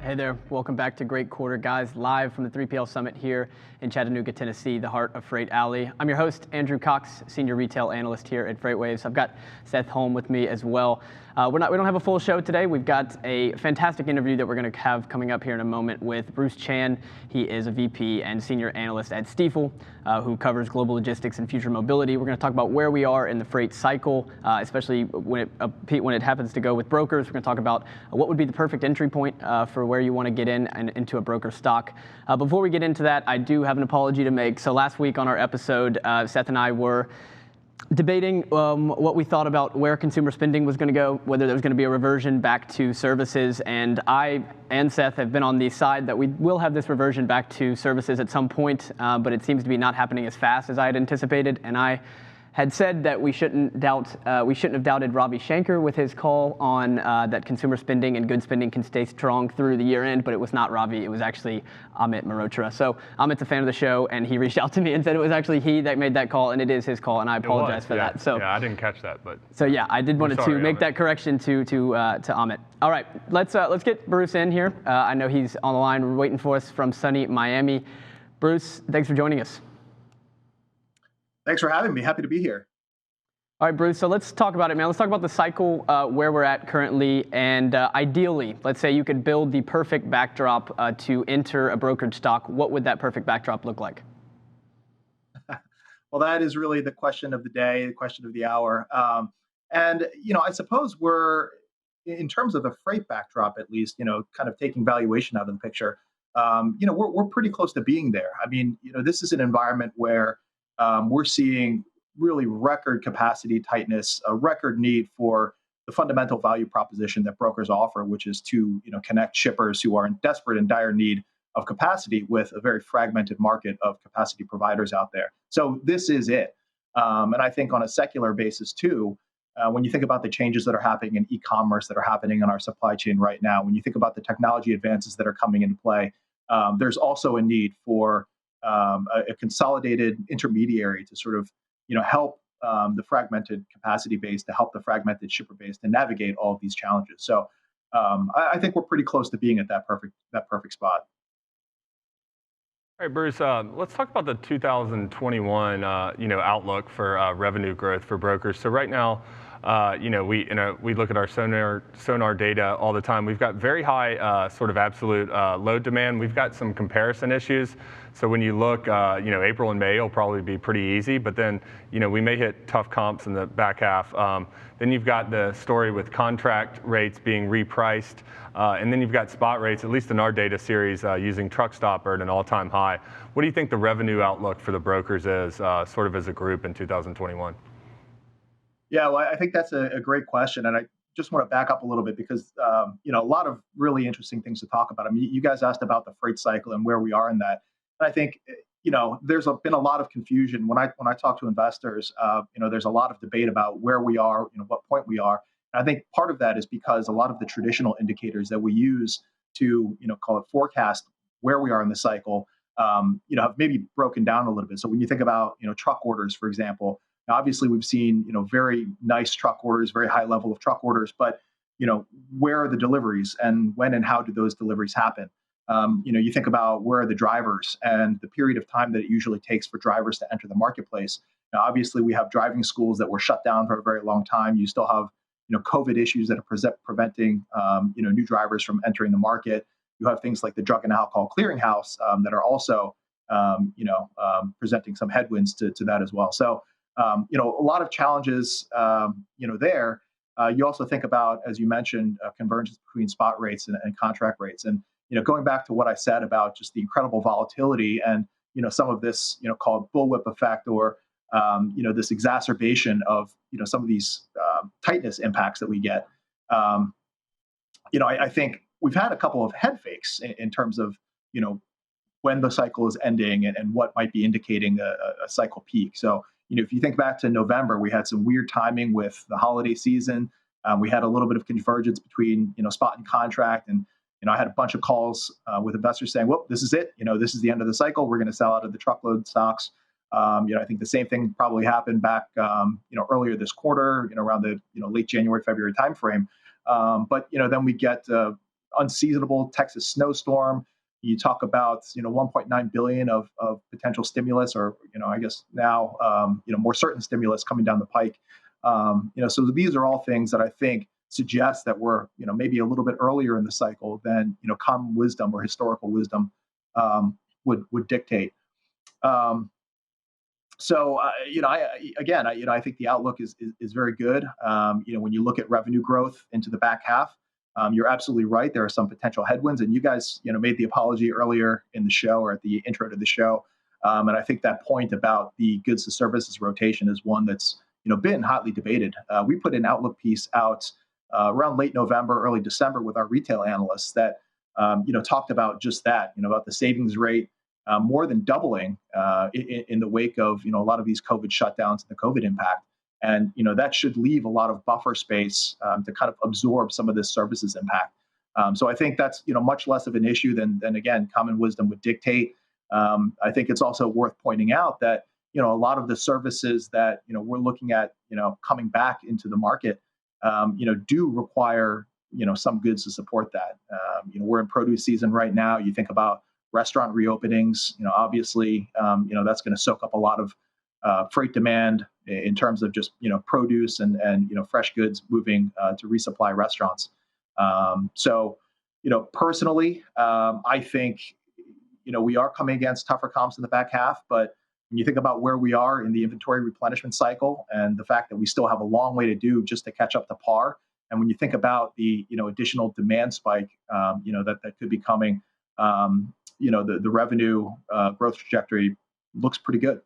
Hey there, welcome back to Great Quarter, guys, live from the 3PL Summit here in Chattanooga, Tennessee, the heart of Freight Alley. I'm your host, Andrew Cox, Senior Retail Analyst here at FreightWaves. I've got Seth home with me as well. We don't have a full show today. We've got a fantastic interview that we're going to have coming up here in a moment with Bruce Chan. He is a VP and Senior Analyst at Stifel, who covers global logistics and future mobility. We're going to talk about where we are in the freight cycle, especially when it happens to go with brokers. We're going to talk about what would be the perfect entry point for where you want to get in and into a broker stock. Before we get into that, I do have an apology to make. So last week on our episode, Seth and I were debating what we thought about where consumer spending was going to go, whether there was going to be a reversion back to services. And I and Seth have been on the side that we will have this reversion back to services at some point, but it seems to be not happening as fast as I had anticipated. And I had said that we shouldn't have doubted Ravi Shankar with his call on that consumer spending and good spending can stay strong through the year end, but it was not Ravi, it was actually Amit Mehrotra. So Amit's a fan of the show, and he reached out to me and said it was actually he that made that call, and it is his call, and I apologize for that. So yeah, I didn't catch that, but so yeah, I did want to make that correction to Amit. All right, let's get Bruce in here. I know he's on the line waiting for us from sunny Miami. Bruce, thanks for joining us. Thanks for having me. Happy to be here. All right, Bruce, so let's talk about it, man. Let's talk about the cycle, where we're at currently, and ideally, let's say you could build the perfect backdrop to enter a brokerage stock. What would that perfect backdrop look like? Well, that is really the question of the day, the question of the hour. And I suppose we're, in terms of the freight backdrop, at least, kind of taking valuation out of the picture, we're pretty close to being there. I mean, this is an environment where we're seeing really record capacity tightness, a record need for the fundamental value proposition that brokers offer, which is to connect shippers who are in desperate and dire need of capacity with a very fragmented market of capacity providers out there. So this is it. And I think on a secular basis too, when you think about the changes that are happening in e-commerce, that are happening in our supply chain right now, when you think about the technology advances that are coming into play, there's also a need for a consolidated intermediary to sort of, help the fragmented capacity base, to help the fragmented shipper base to navigate all of these challenges. So I think we're pretty close to being at that perfect spot. All right, Bruce, let's talk about the 2021 outlook for revenue growth for brokers. So right now, we look at our sonar data all the time. We've got very high sort of absolute load demand. We've got some comparison issues. So when you look, April and May will probably be pretty easy, but then, we may hit tough comps in the back half. Then you've got the story with contract rates being repriced, and then you've got spot rates, at least in our data series, using truck stop at an all-time high. What do you think the revenue outlook for the brokers is, sort of as a group in 2021? Yeah, well, I think that's a great question, and I just want to back up a little bit because a lot of really interesting things to talk about. I mean, you guys asked about the freight cycle and where we are in that, and I think there's been a lot of confusion when I talk to investors. There's a lot of debate about where we are, what point we are. And I think part of that is because a lot of the traditional indicators that we use to call it forecast where we are in the cycle, have maybe broken down a little bit. So when you think about truck orders, for example. Now, obviously, we've seen very nice truck orders, very high level of truck orders, but where are the deliveries and when and how do those deliveries happen? You think about where are the drivers and the period of time that it usually takes for drivers to enter the marketplace. Now, obviously, we have driving schools that were shut down for a very long time. You still have COVID issues that are preventing new drivers from entering the market. You have things like the Drug and Alcohol Clearinghouse that are also presenting some headwinds to that as well. So. A lot of challenges, there. You also think about, as you mentioned, convergence between spot rates and contract rates. And, going back to what I said about just the incredible volatility and, some of this, called bullwhip effect or, this exacerbation of, some of these tightness impacts that we get. I think we've had a couple of head fakes in terms of, when the cycle is ending and what might be indicating a cycle peak. So, if you think back to November, we had some weird timing with the holiday season. We had a little bit of convergence between, spot and contract. And, I had a bunch of calls with investors saying, well, this is it. This is the end of the cycle. We're going to sell out of the truckload stocks. I think the same thing probably happened back, earlier this quarter, around the, late January, February timeframe. But, then we get unseasonable Texas snowstorm. You talk about 1.9 billion of potential stimulus, or I guess now more certain stimulus coming down the pike. So these are all things that I think suggest that we're maybe a little bit earlier in the cycle than common wisdom or historical wisdom would dictate. I think the outlook is very good. When you look at revenue growth into the back half, you're absolutely right. There are some potential headwinds, and you guys, made the apology earlier in the show or at the intro to the show. And I think that point about the goods to services rotation is one that's been hotly debated. We put an outlook piece out around late November, early December with our retail analysts that talked about just that, about the savings rate more than doubling in the wake of a lot of these COVID shutdowns and the COVID impact. And that should leave a lot of buffer space to kind of absorb some of this services impact. So I think that's much less of an issue than again common wisdom would dictate. I think it's also worth pointing out that a lot of the services that we're looking at coming back into the market do require some goods to support that. We're in produce season right now. You think about restaurant reopenings. Obviously that's going to soak up a lot of freight demand in terms of just produce and fresh goods moving to resupply restaurants. So personally, I think we are coming against tougher comps in the back half, but when you think about where we are in the inventory replenishment cycle and the fact that we still have a long way to do just to catch up to par, and when you think about the additional demand spike that could be coming, the revenue growth trajectory looks pretty good.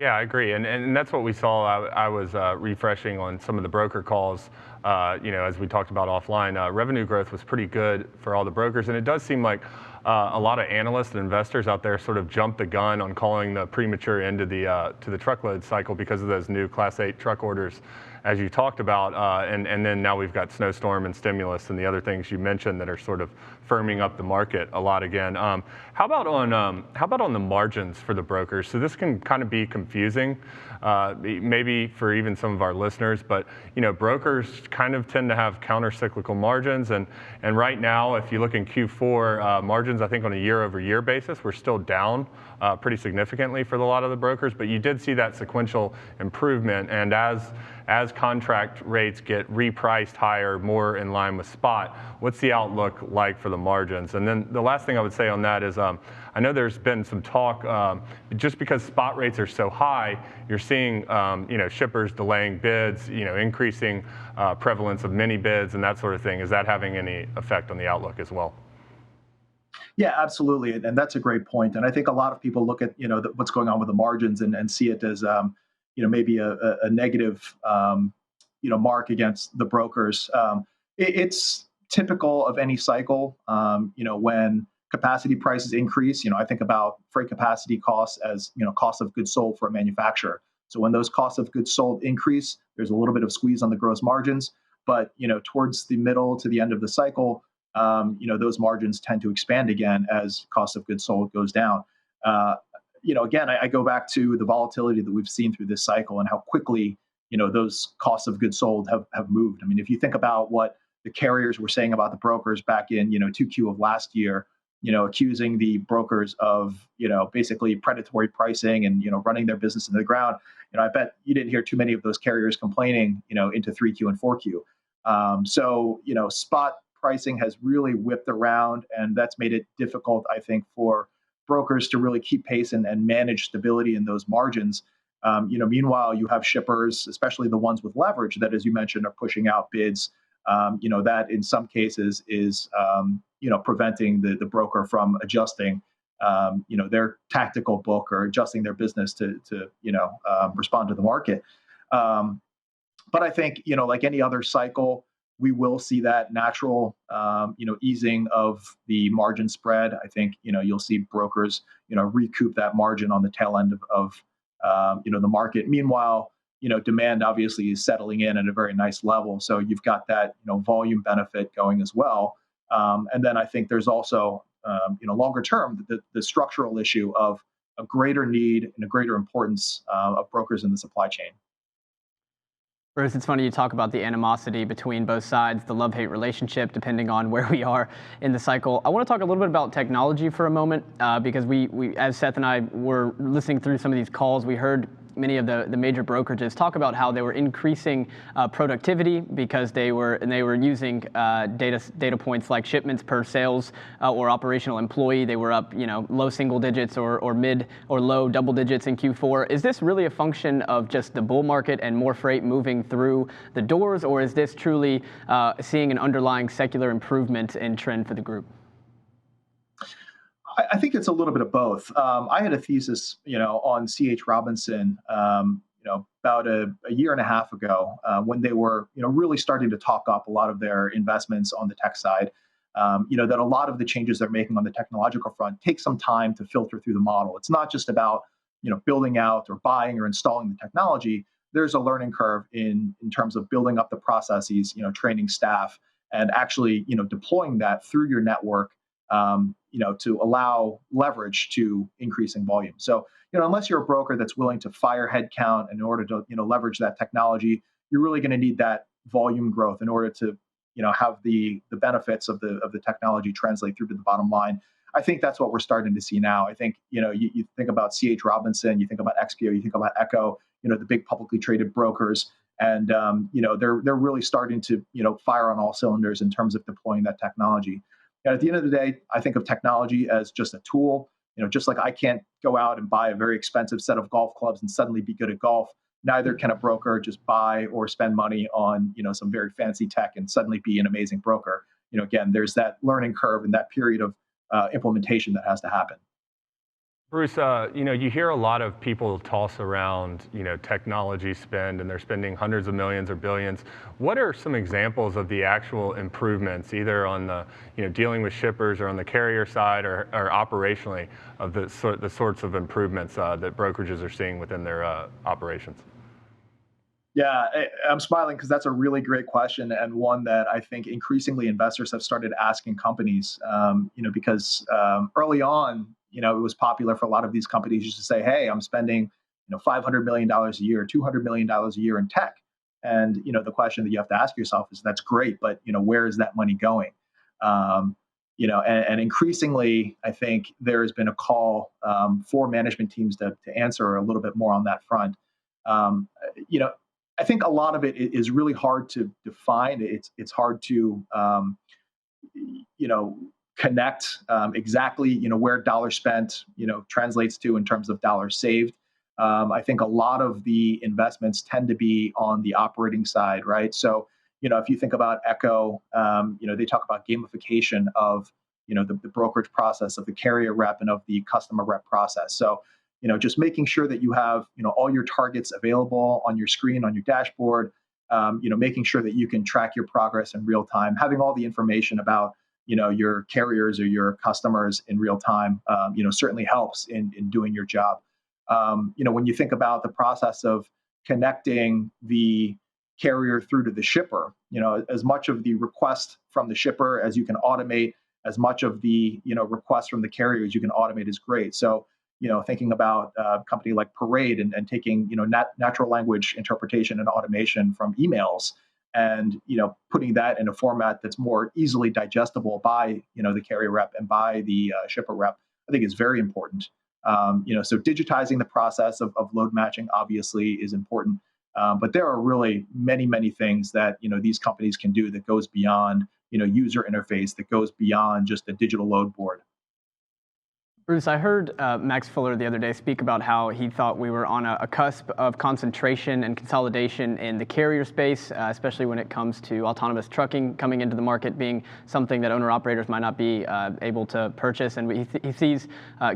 Yeah, I agree, and that's what we saw. I was refreshing on some of the broker calls, as we talked about offline. Revenue growth was pretty good for all the brokers, and it does seem like a lot of analysts and investors out there sort of jumped the gun on calling the premature end to the truckload cycle because of those new Class 8 truck orders, as you talked about, and then now we've got snowstorm and stimulus and the other things you mentioned that are sort of firming up the market a lot again. How about on the margins for the brokers? So this can kind of be confusing, maybe for even some of our listeners, but brokers kind of tend to have counter-cyclical margins, and right now, if you look in Q4, margins I think on a year-over-year basis, we're still down pretty significantly for a lot of the brokers, but you did see that sequential improvement, and as contract rates get repriced higher, more in line with spot, what's the outlook like for the margins? And then the last thing I would say on that is I know there's been some talk, just because spot rates are so high, you're seeing shippers delaying bids, increasing prevalence of mini bids and that sort of thing. Is that having any effect on the outlook as well? Yeah, absolutely, and that's a great point. And I think a lot of people look at what's going on with the margins and see it as maybe a negative mark against the brokers. It's typical of any cycle. When capacity prices increase, I think about freight capacity costs as cost of goods sold for a manufacturer. So when those costs of goods sold increase, there's a little bit of squeeze on the gross margins. But towards the middle to the end of the cycle, those margins tend to expand again as cost of goods sold goes down. Again, I go back to the volatility that we've seen through this cycle and how quickly, those costs of goods sold have moved. I mean, if you think about what the carriers were saying about the brokers back in, 2Q of last year, accusing the brokers of, basically predatory pricing and, running their business into the ground. I bet you didn't hear too many of those carriers complaining, into 3Q and 4Q. So, spot pricing has really whipped around, and that's made it difficult, I think, for brokers to really keep pace and manage stability in those margins. Meanwhile, you have shippers, especially the ones with leverage, that, as you mentioned, are pushing out bids. That in some cases is, preventing the broker from adjusting, their tactical book or adjusting their business to respond to the market. But I think, like any other cycle, we will see that natural, easing of the margin spread. I think, you'll see brokers, recoup that margin on the tail end of the market. Meanwhile, demand obviously is settling in at a very nice level. So you've got that, volume benefit going as well. And then I think there's also, longer term, the structural issue of a greater need and a greater importance of brokers in the supply chain. Bruce, it's funny you talk about the animosity between both sides, the love-hate relationship, depending on where we are in the cycle. I want to talk a little bit about technology for a moment, because we, as Seth and I were listening through some of these calls, we heard many of the major brokerages talk about how they were increasing productivity because they were using data points like shipments per sales or operational employee. They were up, low single digits or mid or low double digits in Q4. Is this really a function of just the bull market and more freight moving through the doors, or is this truly seeing an underlying secular improvement in trend for the group? I think it's a little bit of both. I had a thesis, on C.H. Robinson, about a year and a half ago, when they were, really starting to talk up a lot of their investments on the tech side. That a lot of the changes they're making on the technological front take some time to filter through the model. It's not just about, building out or buying or installing the technology. There's a learning curve in terms of building up the processes, training staff, and actually, deploying that through your network. To allow leverage to increasing volume. So, unless you're a broker that's willing to fire headcount in order to, leverage that technology, you're really going to need that volume growth in order to, have the benefits of the technology translate through to the bottom line. I think that's what we're starting to see now. I think, you think about C.H. Robinson, you think about XPO, you think about Echo, the big publicly traded brokers, and they're really starting to, fire on all cylinders in terms of deploying that technology. And at the end of the day, I think of technology as just a tool. Just like I can't go out and buy a very expensive set of golf clubs and suddenly be good at golf, neither can a broker just buy or spend money on, some very fancy tech and suddenly be an amazing broker. Again, there's that learning curve and that period of implementation that has to happen. Bruce, you hear a lot of people toss around, technology spend, and they're spending hundreds of millions or billions. What are some examples of the actual improvements, either on the, dealing with shippers or on the carrier side or operationally, of the sorts of improvements that brokerages are seeing within their operations? Yeah, I'm smiling because that's a really great question, and one that I think increasingly investors have started asking companies, because early on, it was popular for a lot of these companies just to say, hey, I'm spending, $500 million a year, $200 million a year in tech. And, the question that you have to ask yourself is, that's great, but, where is that money going? And increasingly, I think there has been a call for management teams to answer a little bit more on that front. I think a lot of it is really hard to define. It's hard to, connect exactly, where dollars spent, translates to in terms of dollars saved. I think a lot of the investments tend to be on the operating side, right? So, if you think about Echo, they talk about gamification of, the brokerage process, of the carrier rep and of the customer rep process. So, just making sure that you have, all your targets available on your screen, on your dashboard, making sure that you can track your progress in real time, having all the information about, your carriers or your customers in real time, certainly helps in doing your job. When you think about the process of connecting the carrier through to the shipper, as much of the request from the shipper as you can automate, as much of the, request from the carrier as you can automate is great. So, thinking about a company like Parade and taking, natural language interpretation and automation from emails and, putting that in a format that's more easily digestible by, the carrier rep and by the shipper rep, I think is very important. So digitizing the process of load matching obviously is important. But there are really many, many things that, these companies can do that goes beyond, user interface, that goes beyond just a digital load board. Bruce, I heard Max Fuller the other day speak about how he thought we were on a cusp of concentration and consolidation in the carrier space, especially when it comes to autonomous trucking coming into the market, being something that owner-operators might not be able to purchase, and he sees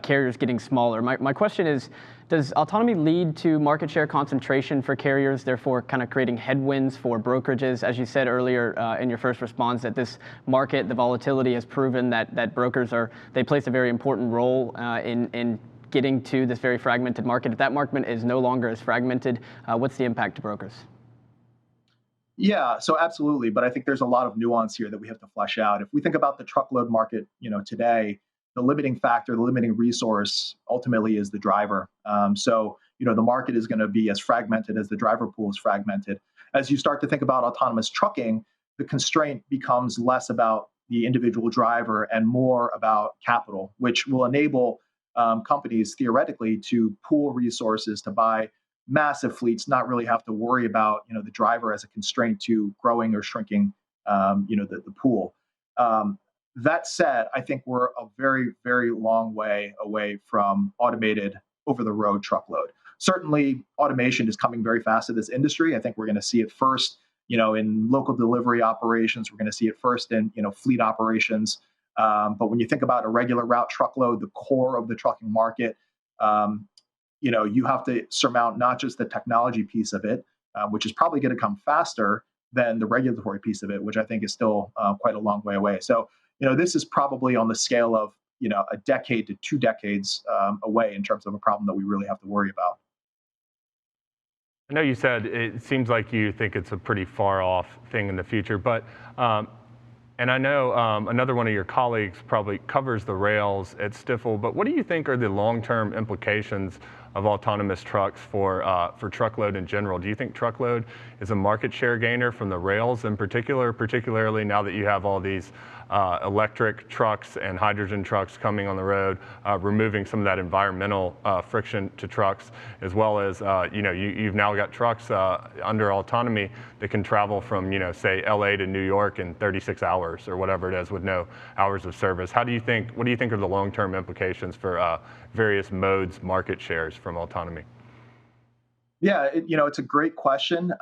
carriers getting smaller. My question is, does autonomy lead to market share concentration for carriers, therefore kind of creating headwinds for brokerages? As you said earlier in your first response, that this market, the volatility has proven that brokers they place a very important role in getting to this very fragmented market. If that market is no longer as fragmented, what's the impact to brokers? Yeah, so absolutely. But I think there's a lot of nuance here that we have to flesh out. If we think about the truckload market, today, the limiting factor, the limiting resource ultimately is the driver. So, the market is going to be as fragmented as the driver pool is fragmented. as you start to think about autonomous trucking, the constraint becomes less about the individual driver and more about capital, which will enable companies theoretically to pool resources to buy massive fleets, not really have to worry about the driver as a constraint to growing or shrinking the pool. That said, I think we're a very, very long way away from automated over-the-road truckload. Certainly, automation is coming very fast to this industry. I think we're going to see it first, in local delivery operations. We're going to see it first in, fleet operations. But when you think about a regular route truckload, the core of the trucking market, you have to surmount not just the technology piece of it, which is probably going to come faster than the regulatory piece of it, which I think is still quite a long way away. So, this is probably on the scale of, a decade to 2 decades away in terms of a problem that we really have to worry about. I know you said it seems like you think it's a pretty far off thing in the future, but and I know another one of your colleagues probably covers the rails at Stifel, but what do you think are the long-term implications of autonomous trucks for truckload in general? Do you think truckload is a market share gainer from the rails in particular, particularly now that you have all these electric trucks and hydrogen trucks coming on the road, removing some of that environmental friction to trucks, as well as you've now got trucks under autonomy that can travel from say LA to New York in 36 hours or whatever it is with no hours of service. What do you think are the long-term implications for various modes market shares from autonomy? Yeah, it's a great question.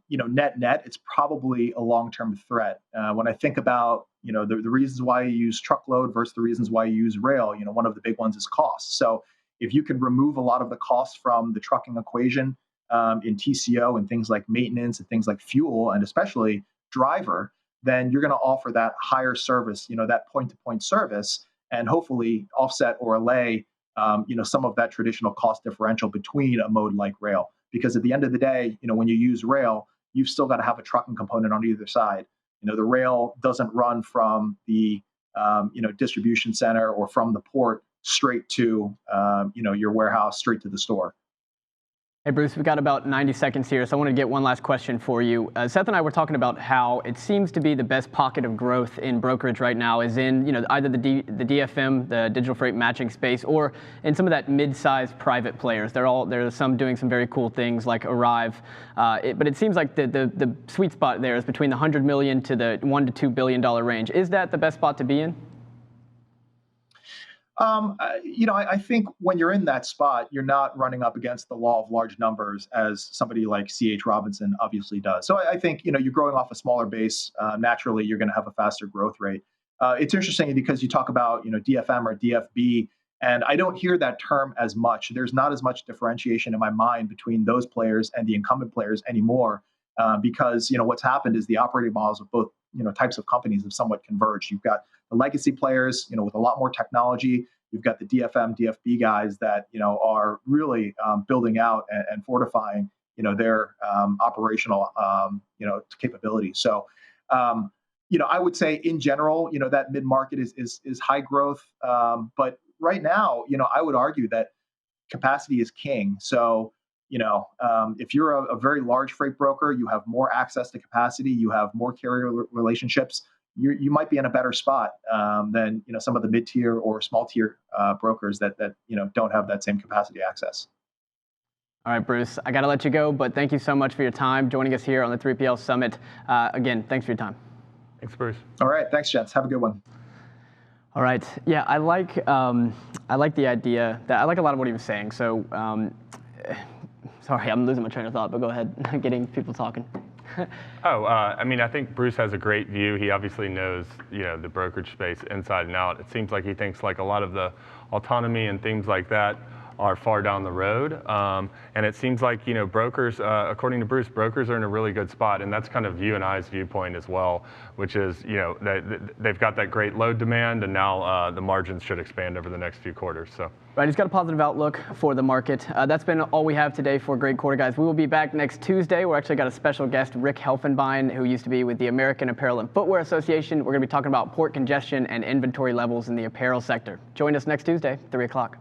Net, it's probably a long-term threat. When I think about, the reasons why you use truckload versus the reasons why you use rail, one of the big ones is cost. So if you can remove a lot of the costs from the trucking equation in TCO and things like maintenance and things like fuel and especially driver, then you're going to offer that higher service, that point-to-point service, and hopefully offset or allay, some of that traditional cost differential between a mode like rail. Because at the end of the day, when you use rail, you've still got to have a trucking component on either side. The rail doesn't run from the distribution center or from the port straight to your warehouse, straight to the store. Hey, Bruce, we've got about 90 seconds here, so I want to get one last question for you. Seth and I were talking about how it seems to be the best pocket of growth in brokerage right now is in either the DFM, the digital freight matching space, or in some of that mid-sized private players. There's some doing some very cool things like Arrive, but it seems like the sweet spot there is between the $100 million to the $1 to $2 billion range. Is that the best spot to be in? I think when you're in that spot, you're not running up against the law of large numbers as somebody like C.H. Robinson obviously does. So I think, you're growing off a smaller base. Naturally, you're going to have a faster growth rate. It's interesting because you talk about, DFM or DFB, and I don't hear that term as much. There's not as much differentiation in my mind between those players and the incumbent players anymore because, what's happened is the operating models of both, types of companies have somewhat converged. You've got the legacy players, with a lot more technology. You've got the DFM, DFB guys that, are really building out and fortifying, their operational, capabilities. So, I would say in general, that mid-market is high growth. But right now, I would argue that capacity is king. So, if you're a very large freight broker, you have more access to capacity, you have more carrier relationships, you might be in a better spot than some of the mid-tier or small-tier brokers that don't have that same capacity access. All right, Bruce, I got to let you go, but thank you so much for your time joining us here on the 3PL Summit. Again, thanks for your time. Thanks, Bruce. All right, thanks, gents. Have a good one. All right, yeah, I like the idea that I like a lot of what he was saying. So, sorry, I'm losing my train of thought, but go ahead, getting people talking. I think Bruce has a great view. He obviously knows, the brokerage space inside and out. It seems like he thinks like a lot of the autonomy and things like that are far down the road. And it seems like, brokers, according to Bruce, brokers are in a really good spot. And that's kind of you and I's viewpoint as well, which is, they've got that great load demand and now the margins should expand over the next few quarters. So. Right, he's got a positive outlook for the market. That's been all we have today for Great Quarter, guys. We will be back next Tuesday. We're actually got a special guest, Rick Helfenbein, who used to be with the American Apparel and Footwear Association. We're going to be talking about port congestion and inventory levels in the apparel sector. Join us next Tuesday, 3 o'clock.